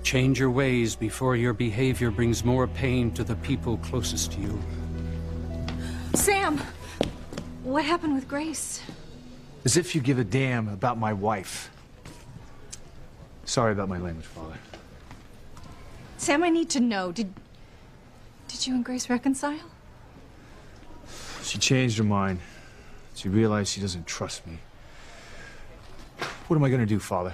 Change your ways before your behavior brings more pain to the people closest to you. Sam! What happened with Grace? As if you give a damn about my wife. Sorry about my language, Father. Sam, I need to know. Did you and Grace reconcile? She changed her mind. She realized she doesn't trust me. What am I gonna do, Father?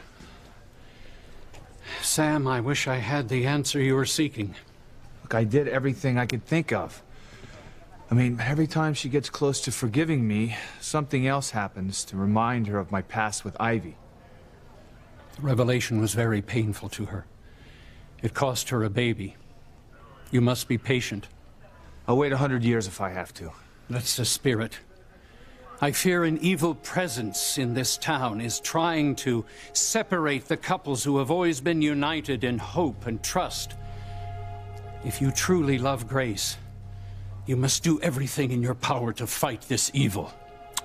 Sam, I wish I had the answer you were seeking. Look, I did everything I could think of. I mean, every time she gets close to forgiving me, something else happens to remind her of my past with Ivy. The revelation was very painful to her. It cost her a baby. You must be patient. I'll wait 100 years if I have to. That's the spirit. I fear an evil presence in this town is trying to separate the couples who have always been united in hope and trust. If you truly love Grace, you must do everything in your power to fight this evil.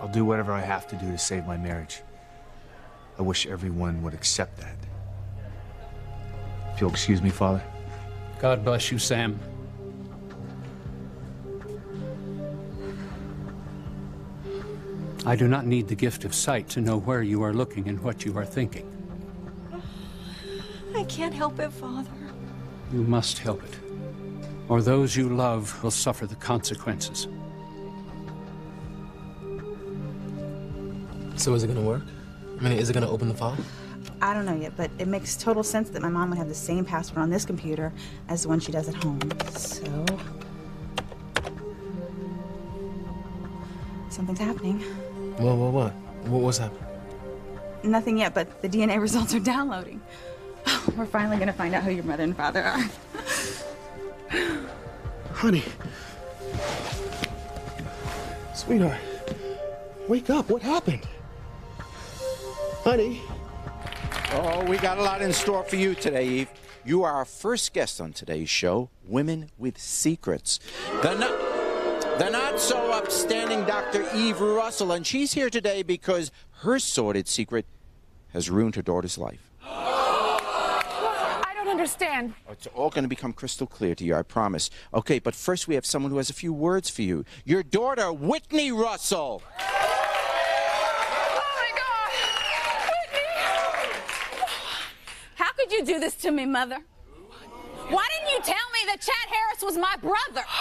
I'll do whatever I have to do to save my marriage. I wish everyone would accept that. If you'll excuse me, Father. God bless you, Sam. I do not need the gift of sight to know where you are looking and what you are thinking. I can't help it, Father. You must help it, or those you love will suffer the consequences. So is it gonna work? I mean, is it gonna open the file? I don't know yet, but it makes total sense that my mom would have the same password on this computer as the one she does at home. So... something's happening. What? What's happening? Nothing yet, but the DNA results are downloading. We're finally gonna find out who your mother and father are. Honey. Sweetheart. Wake up. What happened? Honey. Oh, we got a lot in store for you today, Eve. You are our first guest on today's show, Women with Secrets. The not-so-upstanding Dr. Eve Russell, and she's here today because her sordid secret has ruined her daughter's life. I don't understand. It's all going to become crystal clear to you, I promise. Okay, but first we have someone who has a few words for you. Your daughter, Whitney Russell. Oh, my God! Whitney! How could you do this to me, Mother? Why didn't you tell me that Chad Harris was my brother? I'm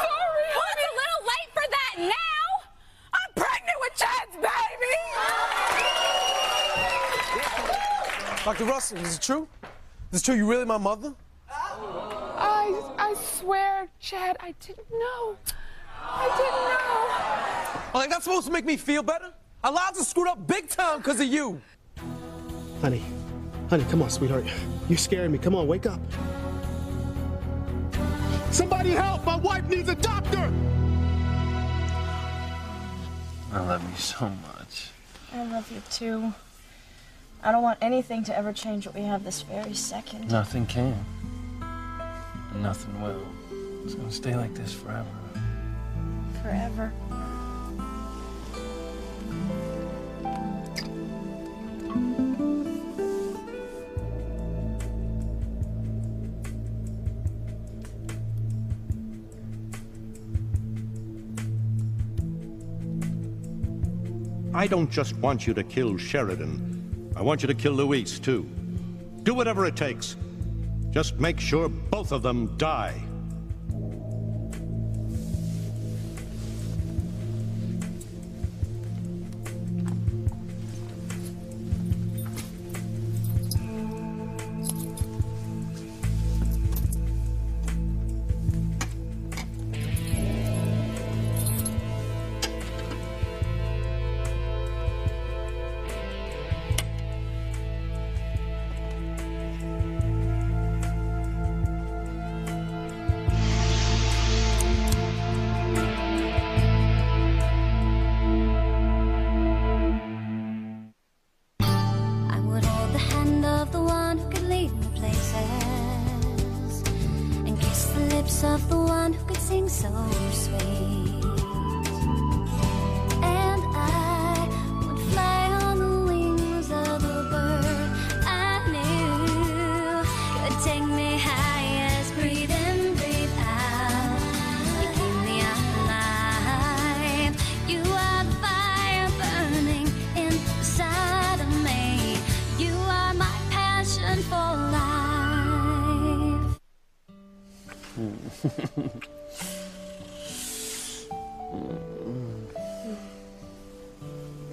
sorry, Well, it's a little late for that now. I'm pregnant with Chad's baby. Dr. Russell, is it true? Is it true you're really my mother? I swear, Chad, I didn't know. Like, that's supposed to make me feel better? Our lives are screwed up big time because of you. Honey, come on, sweetheart. You're scaring me. Come on, wake up. Somebody help! My wife needs a doctor! I love you so much. I love you too. I don't want anything to ever change what we have this very second. Nothing can. And nothing will. It's gonna stay like this forever. Forever. I don't just want you to kill Sheridan. I want you to kill Luis, too. Do whatever it takes. Just make sure both of them die. Of the one who could sing so sweet, and I would fly on the wings of the bird I knew. for life.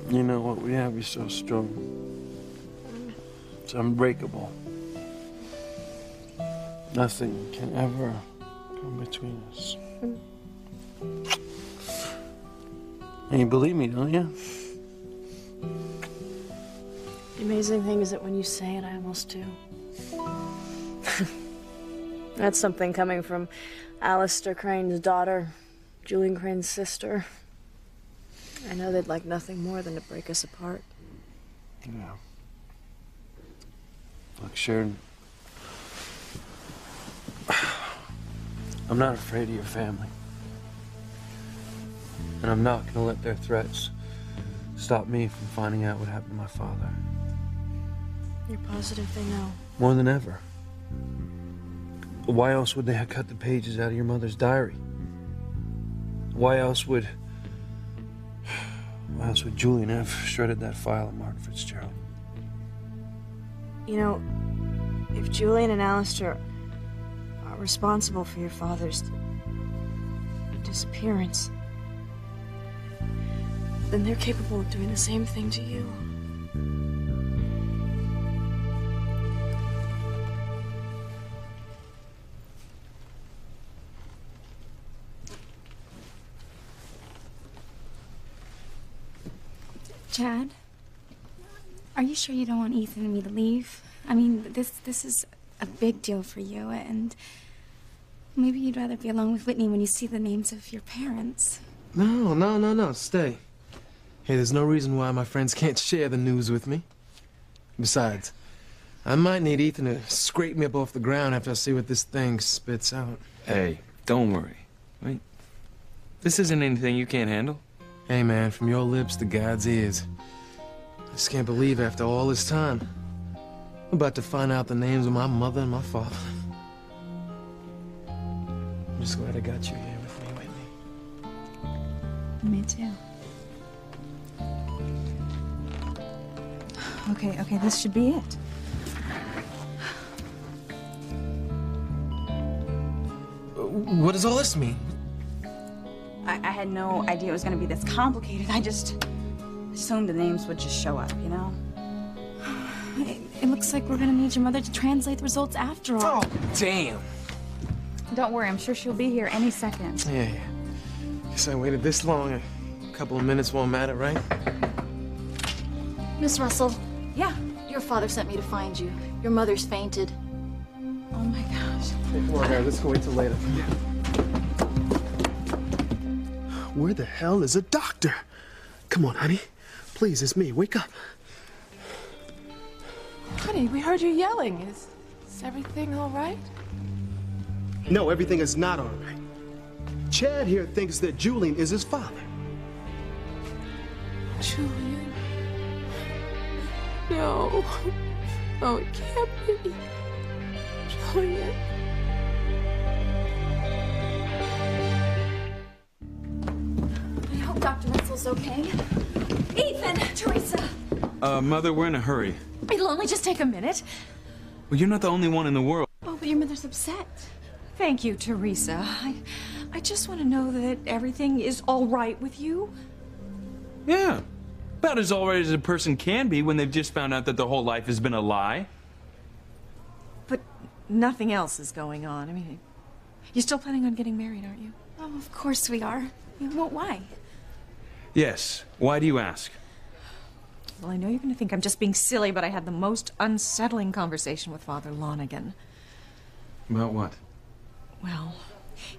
You know what we have is so strong. It's unbreakable. Nothing can ever come between us. And you believe me, don't you? The amazing thing is that when you say it, I almost do. That's something coming from Alistair Crane's daughter, Julian Crane's sister. I know they'd like nothing more than to break us apart. Yeah. Look, Sharon, I'm not afraid of your family. And I'm not gonna let their threats stop me from finding out what happened to my father. You're positive they know? More than ever. Why else would they have cut the pages out of your mother's diary? Why else would Julian have shredded that file of Martin Fitzgerald? You know, if Julian and Alistair are responsible for your father's disappearance, then they're capable of doing the same thing to you. Chad, are you sure you don't want Ethan and me to leave? I mean, this is a big deal for you, and maybe you'd rather be alone with Whitney when you see the names of your parents. No, stay. Hey, there's no reason why my friends can't share the news with me. Besides, I might need Ethan to scrape me up off the ground after I see what this thing spits out. Hey, don't worry. Wait, this isn't anything you can't handle. Hey, man, from your lips to God's ears. I just can't believe after all this time, I'm about to find out the names of my mother and my father. I'm just glad I got you here with me, Whitney. Me too. Okay, this should be it. What does all this mean? I had no idea it was going to be this complicated. I just assumed the names would just show up, you know? It looks like we're gonna need your mother to translate the results after all. Oh, damn. Don't worry, I'm sure she'll be here any second. Yeah. Guess I waited this long. A couple of minutes won't matter, right? Miss Russell. Yeah? Your father sent me to find you. Your mother's fainted. Oh my gosh. Come on, guys, let's go wait till later. Where the hell is a doctor? Come on, honey. Please, it's me. Wake up. Honey, we heard you yelling. Is everything all right? No, everything is not all right. Chad here thinks that Julian is his father. Julian. No. Oh, it can't be. Julian. I hope Dr. Russell's okay. Ethan, Teresa. Mother, we're in a hurry. It'll only just take a minute. Well, you're not the only one in the world. Oh, but your mother's upset. Thank you, Teresa. I just want to know that everything is all right with you. Yeah. About as all right as a person can be when they've just found out that their whole life has been a lie. But nothing else is going on. I mean, you're still planning on getting married, aren't you? Oh, of course we are. Well, why? Yes. Why do you ask? Well, I know you're going to think I'm just being silly, but I had the most unsettling conversation with Father Lonigan. About what? Well,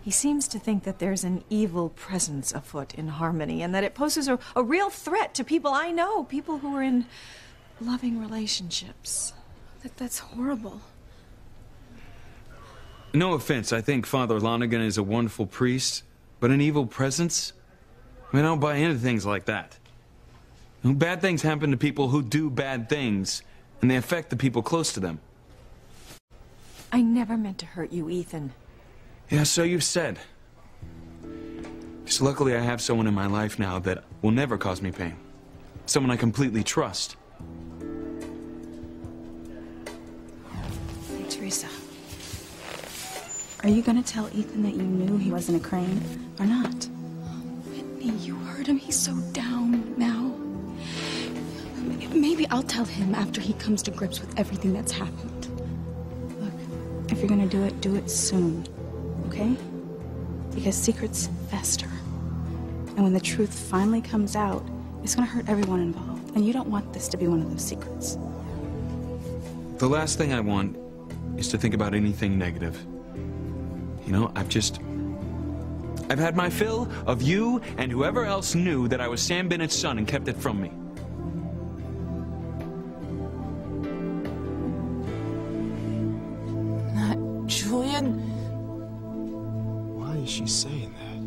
he seems to think that there's an evil presence afoot in Harmony and that it poses a real threat to people I know, people who are in loving relationships. That's horrible. No offense, I think Father Lonigan is a wonderful priest, but an evil presence? I mean, I don't buy into things like that. Bad things happen to people who do bad things, and they affect the people close to them. I never meant to hurt you, Ethan. Yeah, so you've said. Just luckily I have someone in my life now that will never cause me pain. Someone I completely trust. Teresa, are you gonna tell Ethan that you knew he wasn't a Crane or not? Whitney, you heard him. He's so down now. Maybe I'll tell him after he comes to grips with everything that's happened. Look, if you're gonna do it soon, okay? Because secrets fester. And when the truth finally comes out, it's gonna hurt everyone involved. And you don't want this to be one of those secrets. The last thing I want is to think about anything negative. You know, I've had my fill of you and whoever else knew that I was Sam Bennett's son and kept it from me. Not Julian. Why is she saying that?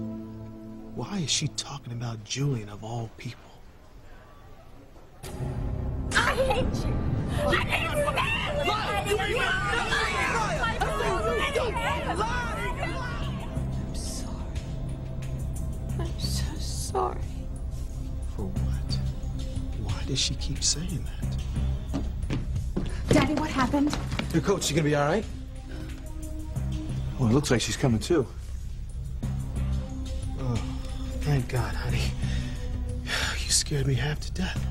Why is she talking about Julian of all people? I hate you. I hate you. I'm so sorry. For what? Why does she keep saying that? Daddy, what happened? Your coach, she gonna be all right? Well, it looks like she's coming too. Oh, thank God, honey. You scared me half to death.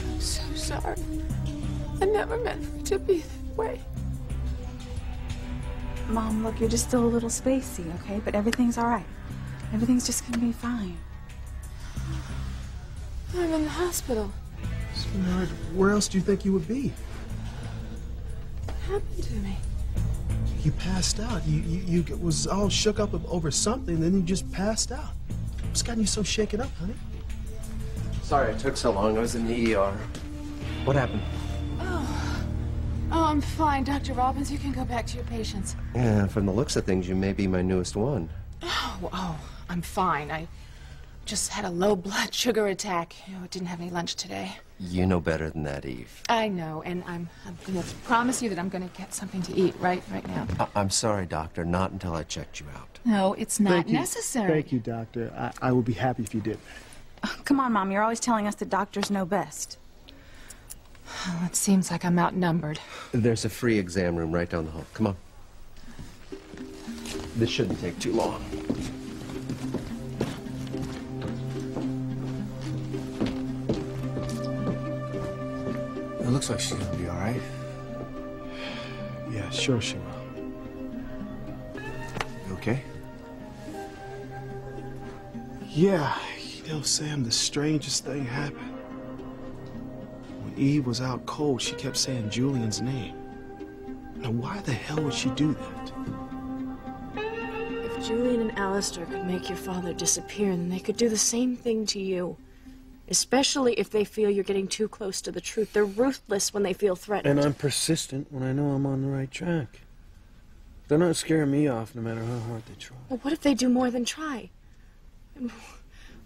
I'm so sorry. I never meant for it to be that way. Mom, look, you're just still a little spacey, okay? But everything's all right. Everything's just gonna be fine. I'm in the hospital. Sweetheart, where else do you think you would be? What happened to me? You passed out. You was all shook up over something, then you just passed out. What's gotten you so shaken up, honey? Sorry it took so long. I was in the ER. What happened? Oh, I'm fine. Dr. Robbins, you can go back to your patients. Yeah, from the looks of things, you may be my newest one. Oh, I'm fine. I just had a low blood sugar attack. You know, I didn't have any lunch today. You know better than that, Eve. I know, and I'm gonna promise you that I'm gonna get something to eat right now. I'm sorry, Doctor, not until I checked you out. No, it's not necessary. Thank you, Doctor. I would be happy if you did. Come on, Mom. You're always telling us the doctors know best. Well, it seems like I'm outnumbered. There's a free exam room right down the hall. Come on. This shouldn't take too long. It looks like she's gonna be all right. Yeah, sure she will. You okay? Yeah, you know, Sam, the strangest thing happened. When Eve was out cold, she kept saying Julian's name. Now, why the hell would she do that? If Julian and Alistair could make your father disappear, then they could do the same thing to you. Especially if they feel you're getting too close to the truth. They're ruthless when they feel threatened. And I'm persistent when I know I'm on the right track. They're not scaring me off no matter how hard they try. Well, what if they do more than try?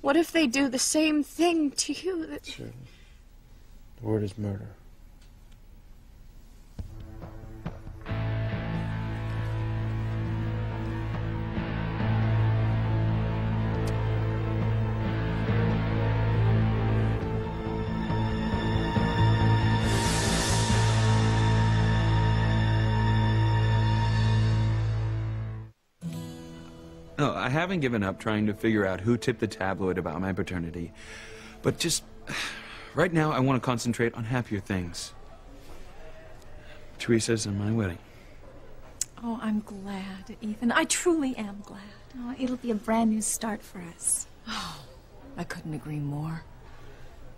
What if they do the same thing to you? Shirley, the word is murder. No, I haven't given up trying to figure out who tipped the tabloid about my paternity. But just, right now, I want to concentrate on happier things. Teresa's and my wedding. Oh, I'm glad, Ethan. I truly am glad. Oh, it'll be a brand new start for us. Oh, I couldn't agree more.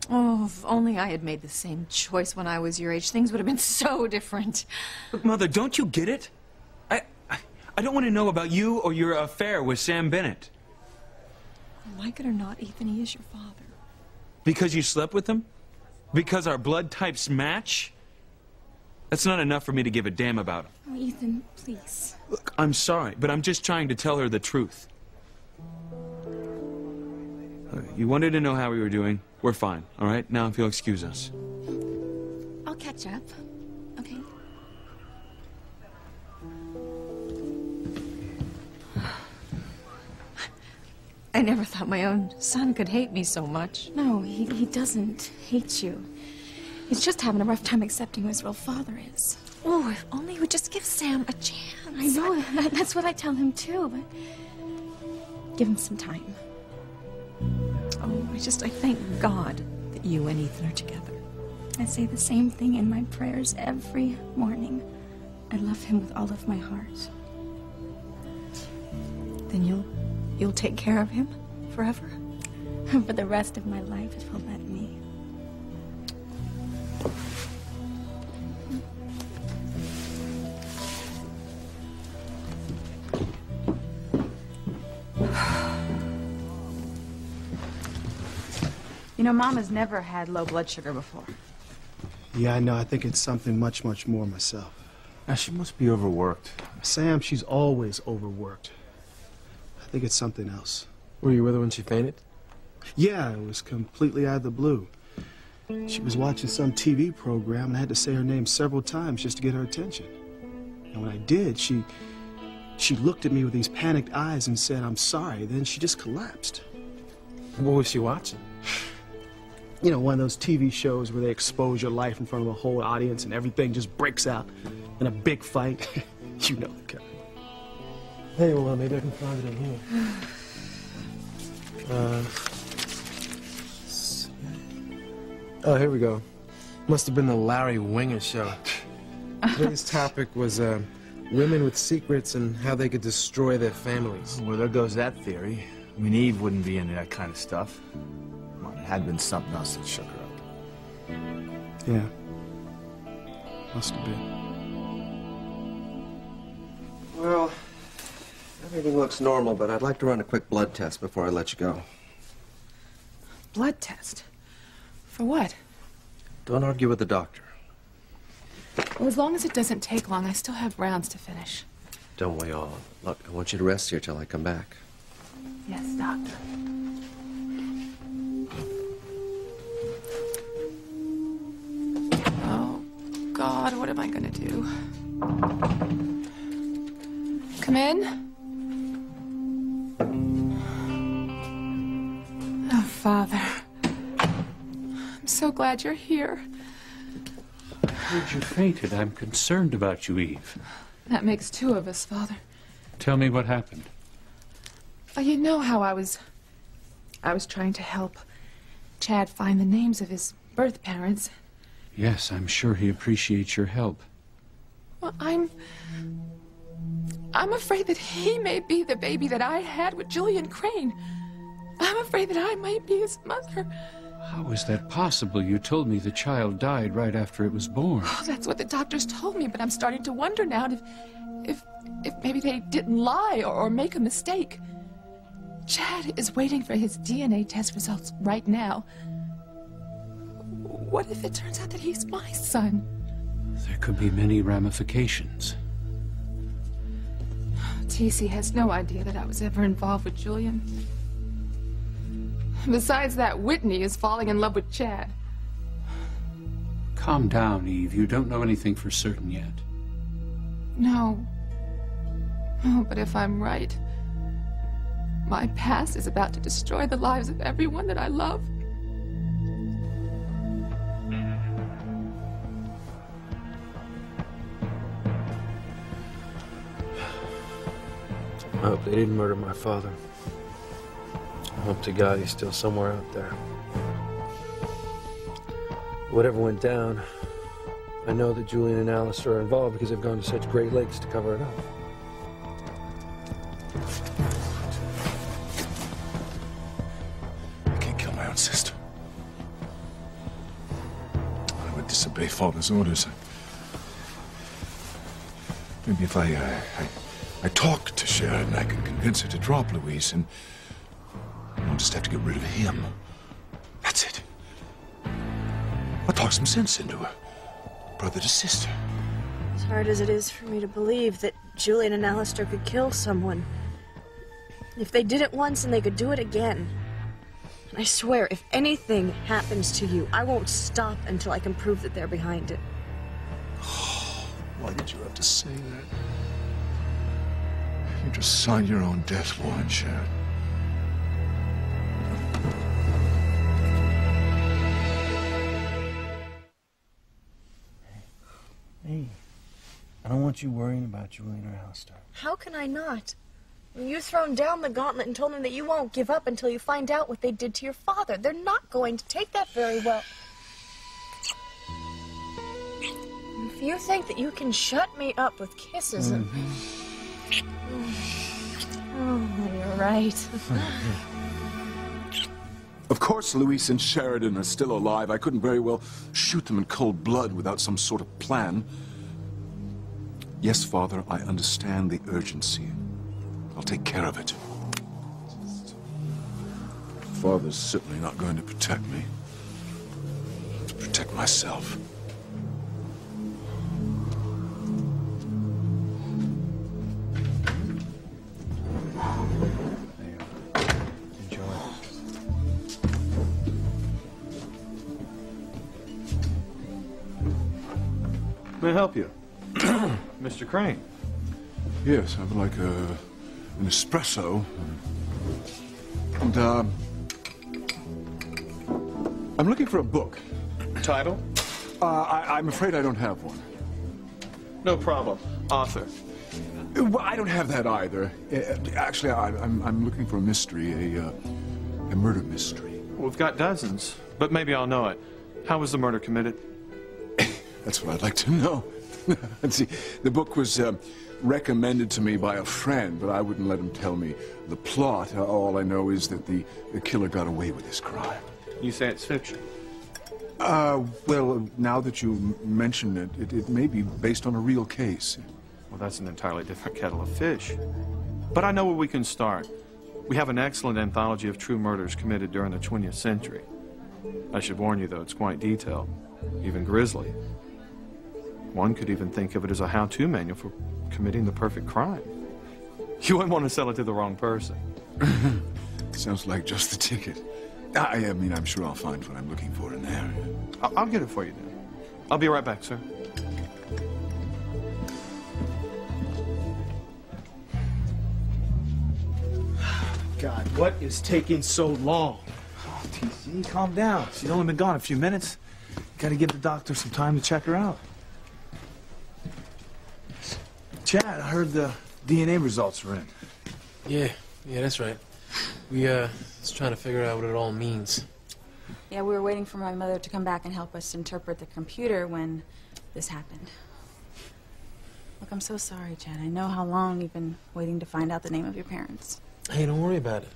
Oh, if only I had made the same choice when I was your age, things would have been so different. Look, Mother, don't you get it? I don't want to know about you or your affair with Sam Bennett. Like it or not, Ethan, he is your father. Because you slept with him? Because our blood types match? That's not enough for me to give a damn about him. Oh, Ethan, please. Look, I'm sorry, but I'm just trying to tell her the truth. You wanted to know how we were doing. We're fine, all right? Now, if you'll excuse us. I'll catch up. Okay? I never thought my own son could hate me so much. No, he doesn't hate you. He's just having a rough time accepting who his real father is. Oh, if only he would just give Sam a chance. I know, that's what I tell him too, but give him some time. Oh, I thank God that you and Ethan are together. I say the same thing in my prayers every morning. I love him with all of my heart. Then you'll take care of him forever? For the rest of my life, if he'll let me. You know, Mom has never had low blood sugar before. Yeah, I know. I think it's something much, much more myself. Now, she must be overworked. Sam, she's always overworked. I think it's something else. Were you with her when she fainted? Yeah, it was completely out of the blue. She was watching some TV program and I had to say her name several times just to get her attention. And when I did, she looked at me with these panicked eyes and said, "I'm sorry." Then she just collapsed. What was she watching? You know, one of those TV shows where they expose your life in front of a whole audience and everything just breaks out in a big fight. You know the kind. Hey, well, maybe I can find it in here. Oh, here we go. Must have been the Larry Winger show. Today's topic was women with secrets and how they could destroy their families. Well, there goes that theory. I mean, Eve wouldn't be into that kind of stuff. Well, it had been something else that shook her up. Yeah. Must have been. Well, everything looks normal, but I'd like to run a quick blood test before I let you go. Blood test? For what? Don't argue with the doctor. Well, as long as it doesn't take long, I still have rounds to finish. Don't we all? Look, I want you to rest here till I come back. Yes, doctor. Oh, God, what am I gonna do? Come in. Oh, Father. I'm so glad you're here. I heard you fainted. I'm concerned about you, Eve. That makes two of us, Father. Tell me what happened. Oh, you know how I was trying to help Chad find the names of his birth parents. Yes, I'm sure he appreciates your help. Well, I'm afraid that he may be the baby that I had with Julian Crane. I'm afraid that I might be his mother. How is that possible? You told me the child died right after it was born. Oh, that's what the doctors told me, but I'm starting to wonder now if maybe they didn't lie or make a mistake. Chad is waiting for his DNA test results right now. What if it turns out that he's my son? There could be many ramifications. TC has no idea that I was ever involved with Julian. Besides that, Whitney is falling in love with Chad. Calm down, Eve. You don't know anything for certain yet. No. Oh, but if I'm right, my past is about to destroy the lives of everyone that I love. I hope they didn't murder my father. I hope to God he's still somewhere out there. Whatever went down, I know that Julian and Alistair are involved because they've gone to such great lengths to cover it up. I can't kill my own sister. I would disobey father's orders. Maybe if I talk to Sheridan, I can convince her to drop Louise, and I'll just have to get rid of him. That's it. I'll talk some sense into her. Brother to sister. As hard as it is for me to believe that Julian and Alistair could kill someone, if they did it once and they could do it again, I swear, if anything happens to you, I won't stop until I can prove that they're behind it. Why did you have to say that? You just signed your own death warrant, Sharon. I don't want you worrying about Julian or Alistair. How can I not? You've thrown down the gauntlet and told them that you won't give up until you find out what they did to your father. They're not going to take that very well. If you think that you can shut me up with kisses and... Oh, you're right. Of course, Louise and Sheridan are still alive. I couldn't very well shoot them in cold blood without some sort of plan. Yes, Father, I understand the urgency. I'll take care of it. Father's certainly not going to protect me. To protect myself. May I help you? Mr. Crane. Yes, I would like an espresso. And, I'm looking for a book. Title? I'm afraid I don't have one. No problem. Author? Well, I don't have that either. Actually, I'm looking for a mystery, a murder mystery. We've got dozens, but maybe I'll know it. How was the murder committed? That's what I'd like to know. Let's see, the book was recommended to me by a friend, but I wouldn't let him tell me the plot. All I know is that the killer got away with his crime. You say it's fiction? Well, now that you mention it, it may be based on a real case. Well, that's an entirely different kettle of fish. But I know where we can start. We have an excellent anthology of true murders committed during the 20th century. I should warn you, though, it's quite detailed, even grisly. One could even think of it as a how-to manual for committing the perfect crime. You wouldn't want to sell it to the wrong person. Sounds like just the ticket. I mean, I'm sure I'll find what I'm looking for in there. I'll get it for you then. I'll be right back, sir. God, what is taking so long? Oh, TC, calm down. She's only been gone a few minutes. Gotta give the doctor some time to check her out. Chad, I heard the DNA results were in. Yeah, that's right. We, was trying to figure out what it all means. Yeah, we were waiting for my mother to come back and help us interpret the computer when this happened. Look, I'm so sorry, Chad. I know how long you've been waiting to find out the name of your parents. Hey, don't worry about it.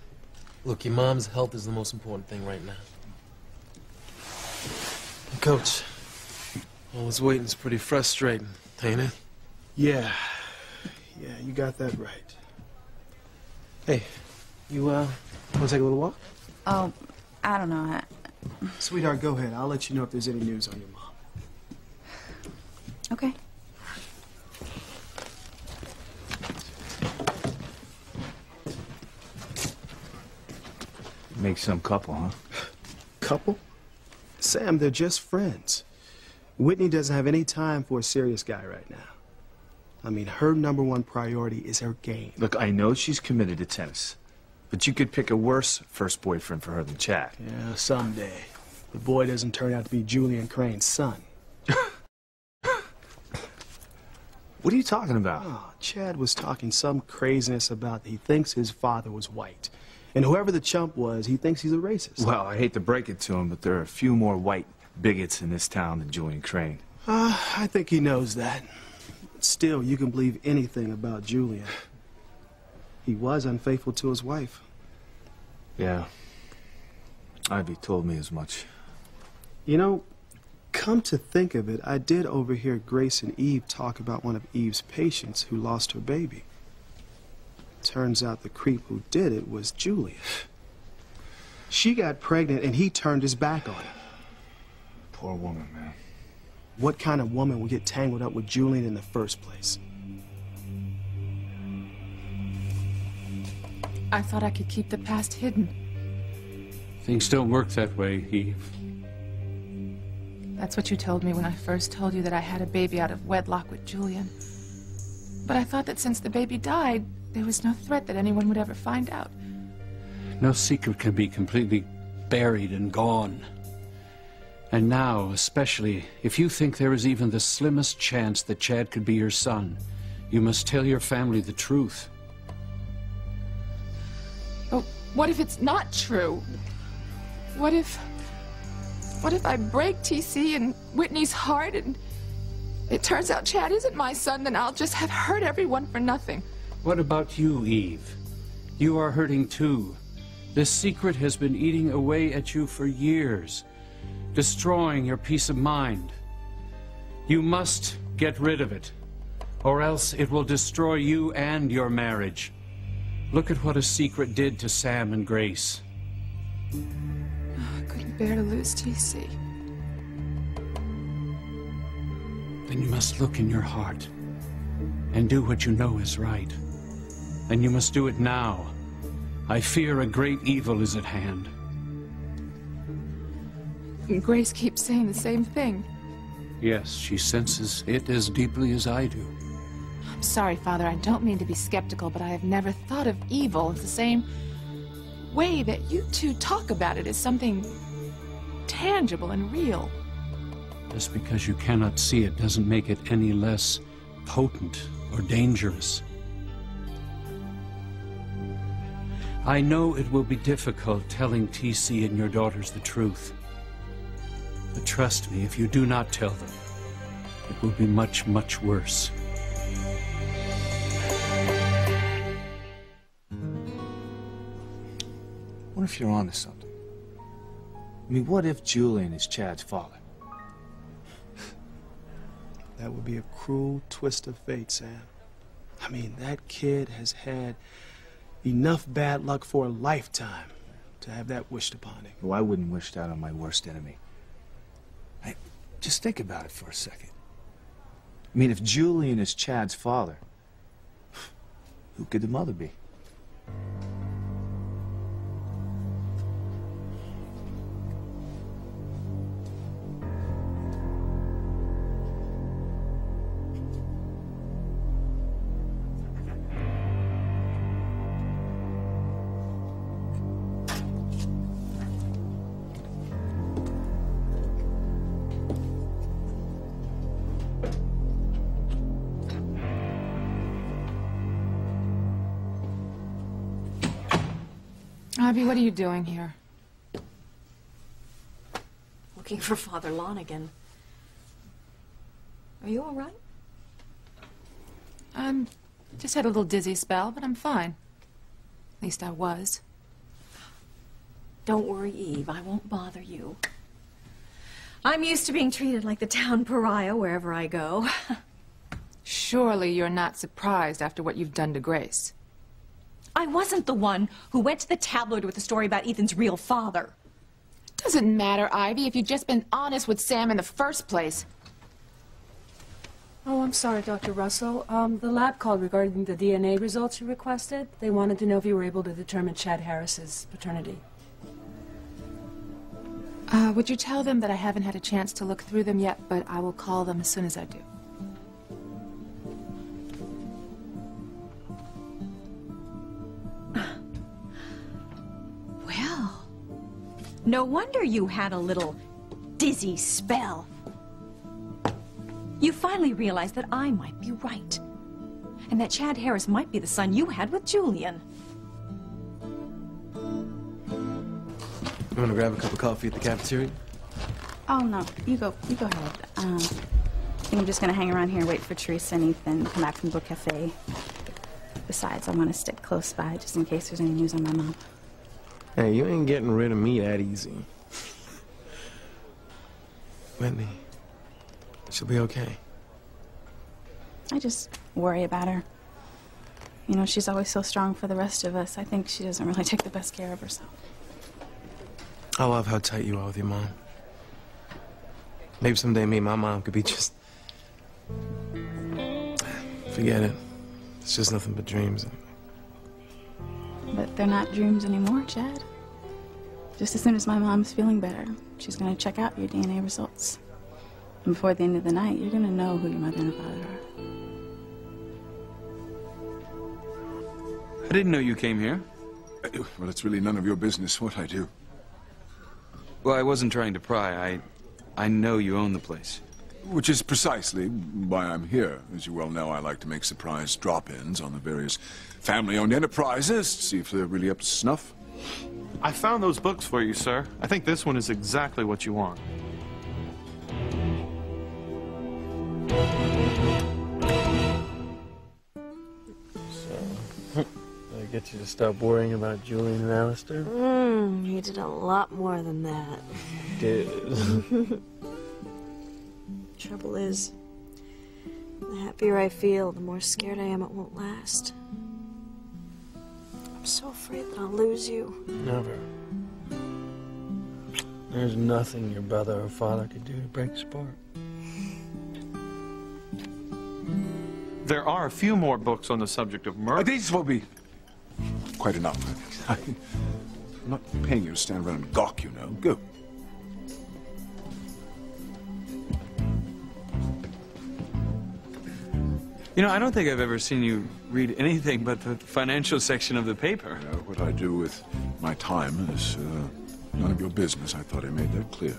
Look, your mom's health is the most important thing right now. Coach, all this waiting's pretty frustrating, ain't it? Yeah, you got that right. Hey, you, want to take a little walk? Oh, I don't know. Sweetheart, go ahead. I'll let you know if there's any news on your mom. Okay. Make some couple, huh? Couple? Sam, they're just friends. Whitney doesn't have any time for a serious guy right now. I mean, her #1 priority is her game. Look, I know she's committed to tennis, but you could pick a worse first boyfriend for her than Chad. Yeah, someday. The boy doesn't turn out to be Julian Crane's son. What are you talking about? Oh, Chad was talking some craziness about he thinks his father was white. And whoever the chump was, he thinks he's a racist. Well, I hate to break it to him, but there are a few more white bigots in this town than Julian Crane. I think he knows that. Still, you can believe anything about Julian. He was unfaithful to his wife. Yeah. Ivy told me as much. You know, come to think of it, I did overhear Grace and Eve talk about one of Eve's patients who lost her baby. Turns out the creep who did it was Julian. She got pregnant and he turned his back on her. Poor woman, man. What kind of woman would get tangled up with Julian in the first place? I thought I could keep the past hidden. Things don't work that way, Eve. That's what you told me when I first told you that I had a baby out of wedlock with Julian. But I thought that since the baby died, there was no threat that anyone would ever find out. No secret can be completely buried and gone. And now, especially, if you think there is even the slimmest chance that Chad could be your son, you must tell your family the truth. But what if it's not true? What if I break TC and Whitney's heart and it turns out Chad isn't my son, then I'll just have hurt everyone for nothing. What about you, Eve? You are hurting too. This secret has been eating away at you for years, destroying your peace of mind. You must get rid of it, or else it will destroy you and your marriage. Look at what a secret did to Sam and Grace. I couldn't bear to lose TC. Then you must look in your heart and do what you know is right. And you must do it now. I fear a great evil is at hand. And Grace keeps saying the same thing. Yes, she senses it as deeply as I do. I'm sorry, Father, I don't mean to be skeptical, but I have never thought of evil the same way that you two talk about it as something tangible and real. Just because you cannot see it doesn't make it any less potent or dangerous. I know it will be difficult telling TC and your daughters the truth. But trust me, if you do not tell them, it will be much, much worse. What if you're onto something? I mean, what if Julian is Chad's father? That would be a cruel twist of fate, Sam. I mean, that kid has had enough bad luck for a lifetime to have that wished upon him. Well, I wouldn't wish that on my worst enemy. Hey, just think about it for a second. I mean, if Julian is Chad's father, who could the mother be? Ivy, what are you doing here? Looking for Father Lonigan. Are you all right? I'm just had a little dizzy spell, but I'm fine. At least I was. Don't worry, Eve. I won't bother you. I'm used to being treated like the town pariah wherever I go. Surely you're not surprised after what you've done to Grace. I wasn't the one who went to the tabloid with the story about Ethan's real father. Doesn't matter, Ivy, if you'd just been honest with Sam in the first place. Oh, I'm sorry, Dr. Russell. The lab called regarding the DNA results you requested. They wanted to know if you were able to determine Chad Harris's paternity. Would you tell them that I haven't had a chance to look through them yet, but I will call them as soon as I do. Well, no wonder you had a little dizzy spell. You finally realized that I might be right, and that Chad Harris might be the son you had with Julian. You want to grab a cup of coffee at the cafeteria? Oh, no. You go ahead. I think I'm just going to hang around here and wait for Teresa and Ethan to come back from the book cafe. Besides, I want to stick close by just in case there's any news on my mom. Hey, you ain't getting rid of me that easy. Whitney, she'll be okay. I just worry about her. You know, she's always so strong for the rest of us. I think she doesn't really take the best care of herself. I love how tight you are with your mom. Maybe someday me and my mom could be just... Forget it. It's just nothing but dreams. But they're not dreams anymore, Chad. Just as soon as my mom's feeling better, she's going to check out your DNA results. And before the end of the night, you're going to know who your mother and father are. I didn't know you came here. Well, it's really none of your business what I do. Well, I wasn't trying to pry. I know you own the place. Which is precisely why I'm here. As you well know, I like to make surprise drop-ins on the various family-owned enterprises to see if they're really up to snuff. I found those books for you, sir. I think this one is exactly what you want. So, I get you to stop worrying about Julian and Alistair? He did a lot more than that. Did. Trouble is, the happier I feel, the more scared I am it won't last. I'm so afraid that I'll lose you. Never. There's nothing your brother or father could do to break us apart. There are a few more books on the subject of murder. These will be quite enough. I'm not paying you to stand around and gawk, you know. Go. You know, I don't think I've ever seen you read anything but the financial section of the paper. What I do with my time is none of your business. I thought I made that clear.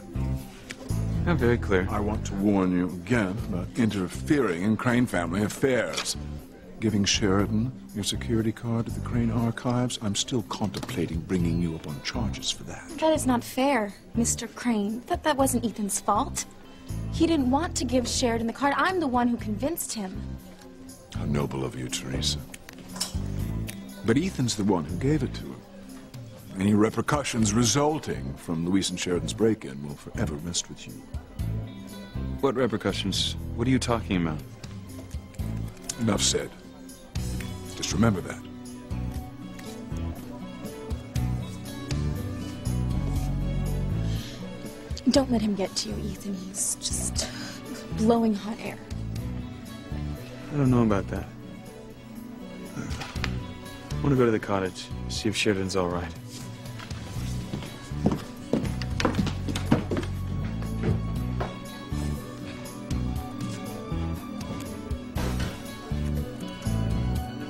Yeah, very clear. I want to warn you again about interfering in Crane family affairs. Giving Sheridan your security card to the Crane archives, I'm still contemplating bringing you up on charges for that. That is not fair, Mr. Crane. That wasn't Ethan's fault. He didn't want to give Sheridan the card. I'm the one who convinced him. How noble of you, Teresa. But Ethan's the one who gave it to him. Any repercussions resulting from Louise and Sheridan's break-in will forever rest with you. What repercussions? What are you talking about? Enough said. Just remember that. Don't let him get to you, Ethan. He's just blowing hot air. I don't know about that. I want to go to the cottage, see if Sheridan's all right.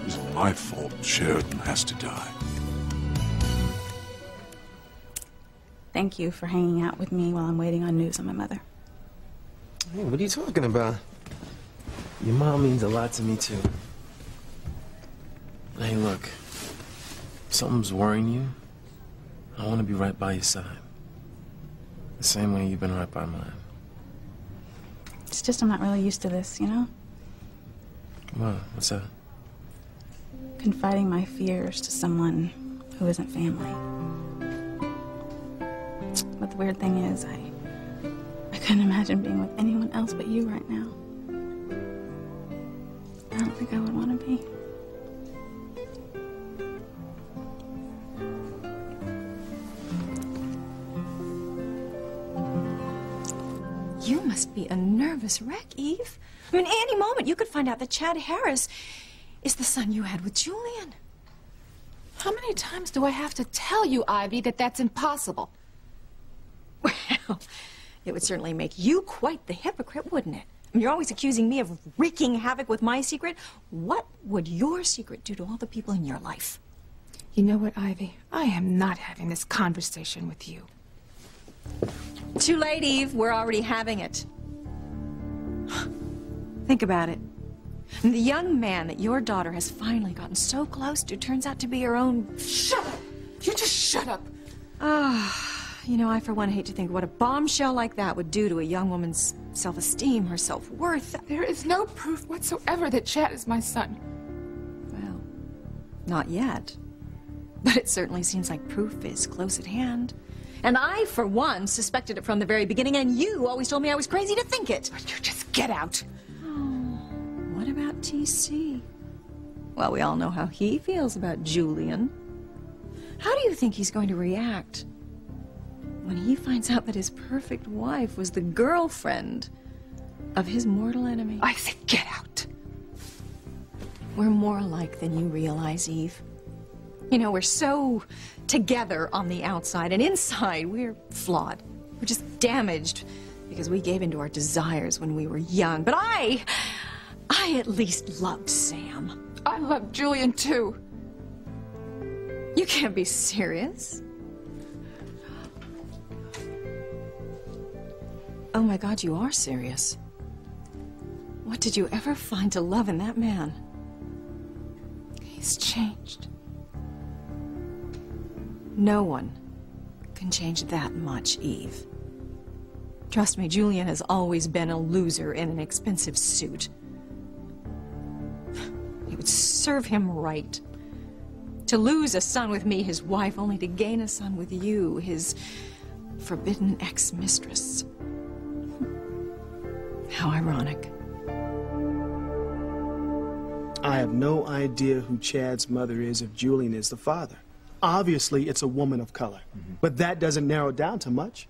It's my fault Sheridan has to die. Thank you for hanging out with me while I'm waiting on news on my mother. Hey, what are you talking about? Your mom means a lot to me, too. Hey, look. If something's worrying you, I want to be right by your side. The same way you've been right by mine. It's just I'm not really used to this, you know? What? What's that? Confiding my fears to someone who isn't family. But the weird thing is, I couldn't imagine being with anyone else but you right now. I don't think I would want to be. You must be a nervous wreck, Eve. I mean, any moment you could find out that Chad Harris is the son you had with Julian. How many times do I have to tell you, Ivy, that that's impossible? Well, it would certainly make you quite the hypocrite, wouldn't it? I mean, you're always accusing me of wreaking havoc with my secret. What would your secret do to all the people in your life? You know what, Ivy? I am not having this conversation with you. Too late, Eve. We're already having it. Think about it. The young man that your daughter has finally gotten so close to turns out to be her own... Shut up! You just shut up! You know, I for one hate to think what a bombshell like that would do to a young woman's self-esteem, her self-worth. There is no proof whatsoever that Chad is my son. Well, not yet. But it certainly seems like proof is close at hand. And I, for one, suspected it from the very beginning, and you always told me I was crazy to think it. But you just get out. Oh, what about TC? Well, we all know how he feels about Julian. How do you think he's going to react when he finds out that his perfect wife was the girlfriend of his mortal enemy? I said get out. We're more alike than you realize, Eve. You know, we're so together on the outside, and inside we're flawed. We're just damaged because we gave into our desires when we were young. But I at least loved Sam. I love Julian, too. You can't be serious. Oh my God, you are serious. What did you ever find to love in that man? He's changed. No one can change that much, Eve. Trust me, Julian has always been a loser in an expensive suit. It would serve him right to lose a son with me, his wife, only to gain a son with you, his forbidden ex-mistress. How ironic. I have no idea who Chad's mother is if Julian is the father. Obviously, it's a woman of color. But that doesn't narrow it down to much.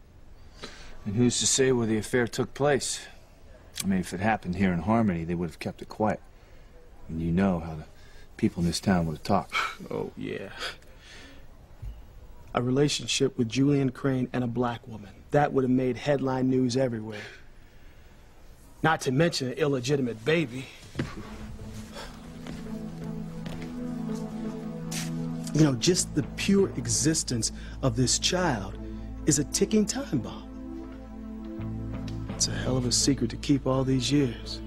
And who's to say where the affair took place? I mean, if it happened here in Harmony, they would have kept it quiet. And you know how the people in this town would have talked. Oh, yeah. A relationship with Julian Crane and a black woman. That would have made headline news everywhere. Not to mention an illegitimate baby. You know, just the pure existence of this child is a ticking time bomb. It's a hell of a secret to keep all these years.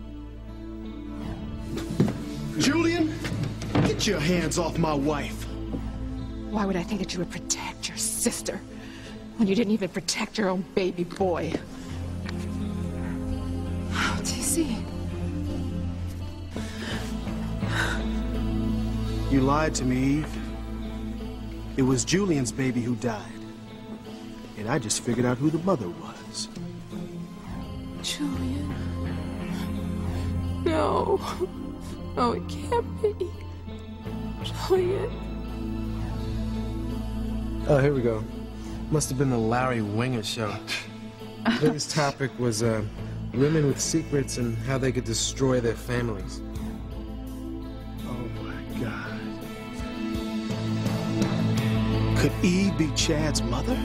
Julian, get your hands off my wife. Why would I think that you would protect your sister when you didn't even protect your own baby boy? Oh, TC. You lied to me, Eve. It was Julian's baby who died. And I just figured out who the mother was. Julian. No. No, it can't be. Julian. Oh, here we go. Must have been the Larry Winger show. Today's topic was women with secrets and how they could destroy their families. Oh my God. Could Eve be Chad's mother?